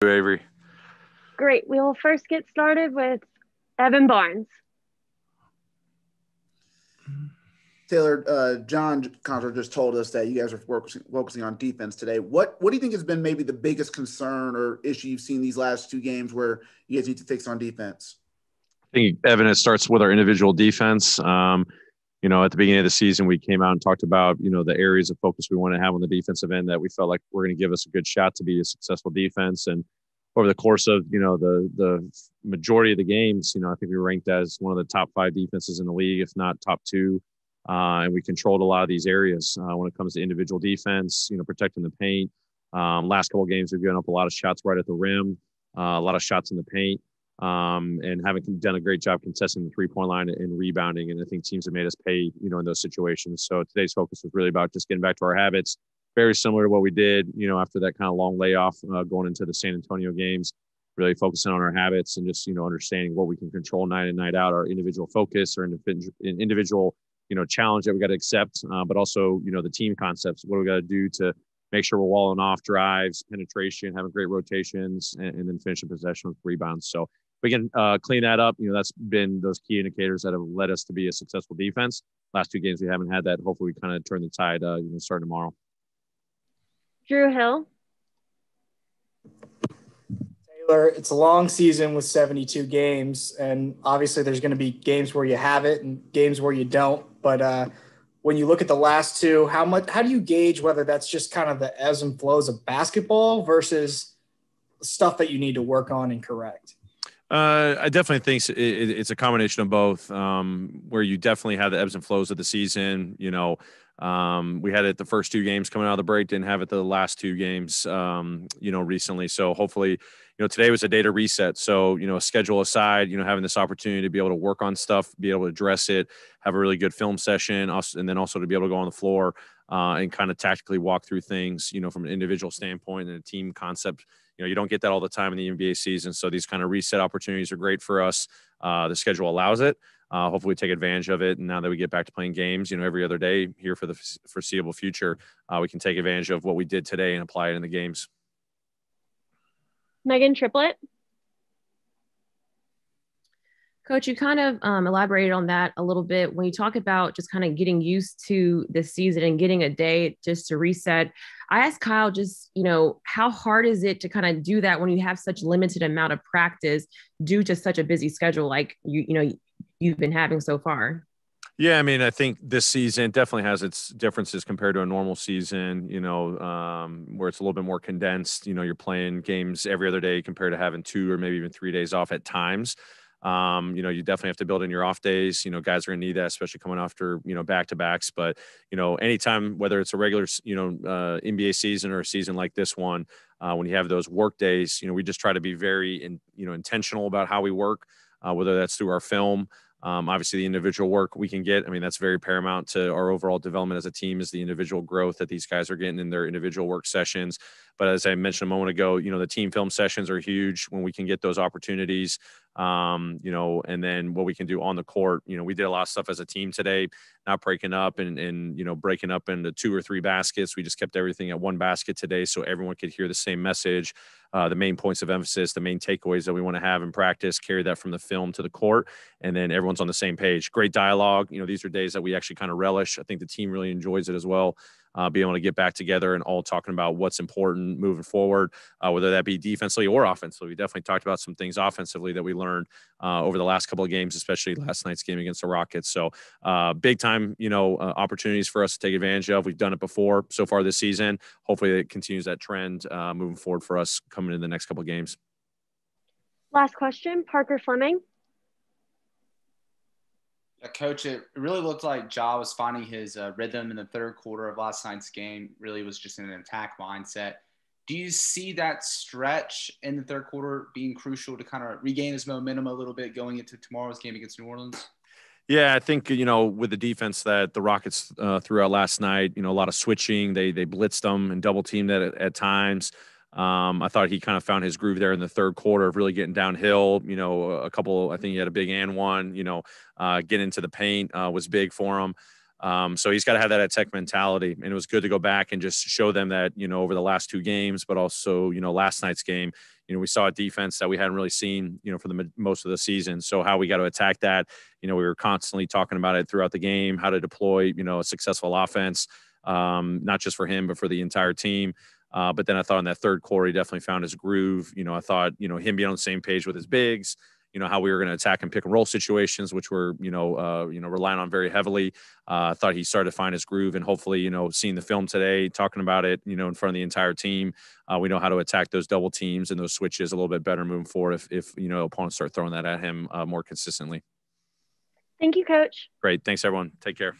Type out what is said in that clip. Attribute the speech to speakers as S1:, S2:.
S1: Avery.
S2: Great. We will first get started with Evan Barnes.
S3: Taylor, John Contra just told us that you guys are focusing on defense today. What do you think has been maybe the biggest concern or issue you've seen these last two games where you guys need to fix on defense?
S1: I think, Evan, it starts with our individual defense. At the beginning of the season, we came out and talked about, the areas of focus we want to have on the defensive end that we felt like were going to give us a good shot to be a successful defense. And over the course of, the majority of the games, I think we ranked as one of the top 5 defenses in the league, if not top 2. And we controlled a lot of these areas when it comes to individual defense, protecting the paint. Last couple of games, we've given up a lot of shots right at the rim, a lot of shots in the paint, and haven't done a great job contesting the 3-point line and rebounding. And I think teams have made us pay, in those situations. So today's focus was really about just getting back to our habits, very similar to what we did, after that kind of long layoff going into the San Antonio games, really focusing on our habits and just, understanding what we can control night in, night out, our individual focus or individual challenge that we got to accept, but also, the team concepts. What do we got to do to make sure we're walling off drives, penetration, having great rotations, and then finishing possession with rebounds. So we can clean that up. That's been those key indicators that have led us to be a successful defense. Last 2 games, we haven't had that. Hopefully we kind of turn the tide, starting tomorrow.
S2: Drew Hill.
S4: Taylor, it's a long season with 72 games, and obviously there's going to be games where you have it and games where you don't. But when you look at the last 2, how do you gauge whether that's just kind of the ebbs and flows of basketball versus stuff that you need to work on and correct?
S1: I definitely think it's a combination of both, where you definitely have the ebbs and flows of the season. We had it the first 2 games coming out of the break, didn't have it the last 2 games, recently. So hopefully, today was a day to reset. So, schedule aside, having this opportunity to be able to work on stuff, be able to address it, have a really good film session, and then also to be able to go on the floor and kind of tactically walk through things, from an individual standpoint and a team concept. You don't get that all the time in the NBA season. So these kind of reset opportunities are great for us. The schedule allows it. Hopefully we take advantage of it. And now that we get back to playing games, every other day here for the foreseeable future, we can take advantage of what we did today and apply it in the games.
S2: Megan Triplett.
S5: Coach, you kind of elaborated on that a little bit when you talk about just kind of getting used to the season and getting a day just to reset. I asked Kyle just, how hard is it to kind of do that when you have such limited amount of practice due to such a busy schedule like you've been having so far?
S1: Yeah, I mean, I think this season definitely has its differences compared to a normal season, where it's a little bit more condensed. You're playing games every other day compared to having 2 or maybe even 3 days off at times. You definitely have to build in your off days. Guys are going to need that, especially coming after, back-to-backs. But, anytime, whether it's a regular, NBA season or a season like this one, when you have those work days, we just try to be very, intentional about how we work, whether that's through our film. Obviously, the individual work we can get, that's very paramount to our overall development as a team is the individual growth that these guys are getting in their individual work sessions. But as I mentioned a moment ago, the team film sessions are huge when we can get those opportunities, and then what we can do on the court. We did a lot of stuff as a team today, not breaking up and breaking up into 2 or 3 baskets. We just kept everything at 1 basket today so everyone could hear the same message, the main points of emphasis, the main takeaways that we want to have in practice, carry that from the film to the court, and then everyone's on the same page. Great dialogue. These are days that we actually kind of relish. I think the team really enjoys it as well. Being able to get back together and all talking about what's important moving forward, whether that be defensively or offensively. We definitely talked about some things offensively that we learned over the last couple of games, especially last night's game against the Rockets. So big time, opportunities for us to take advantage of. We've done it before so far this season. Hopefully it continues that trend moving forward for us coming in the next couple of games.
S2: Last question, Parker Fleming.
S6: Coach, it really looked like Ja was finding his rhythm in the third quarter of last night's game. Really was just in an attack mindset. Do you see that stretch in the third quarter being crucial to kind of regain his momentum a little bit going into tomorrow's game against New Orleans?
S1: Yeah, I think, with the defense that the Rockets threw out last night, a lot of switching. They blitzed them and double teamed at times. I thought he kind of found his groove there in the third quarter of really getting downhill. A couple, I think he had a big and one, getting into the paint was big for him. So he's got to have that attack mentality. And it was good to go back and just show them that, over the last 2 games, but also, last night's game, we saw a defense that we hadn't really seen, for the most of the season. So how we got to attack that, we were constantly talking about it throughout the game, how to deploy, a successful offense, not just for him, but for the entire team. But then I thought in that third quarter, he definitely found his groove. I thought, him being on the same page with his bigs, how we were going to attack and pick and roll situations, which we're, relying on very heavily. I thought he started to find his groove, and hopefully, seeing the film today, talking about it, in front of the entire team, we know how to attack those double teams and those switches a little bit better moving forward if opponents start throwing that at him more consistently.
S2: Thank you, Coach.
S1: Great. Thanks, everyone. Take care.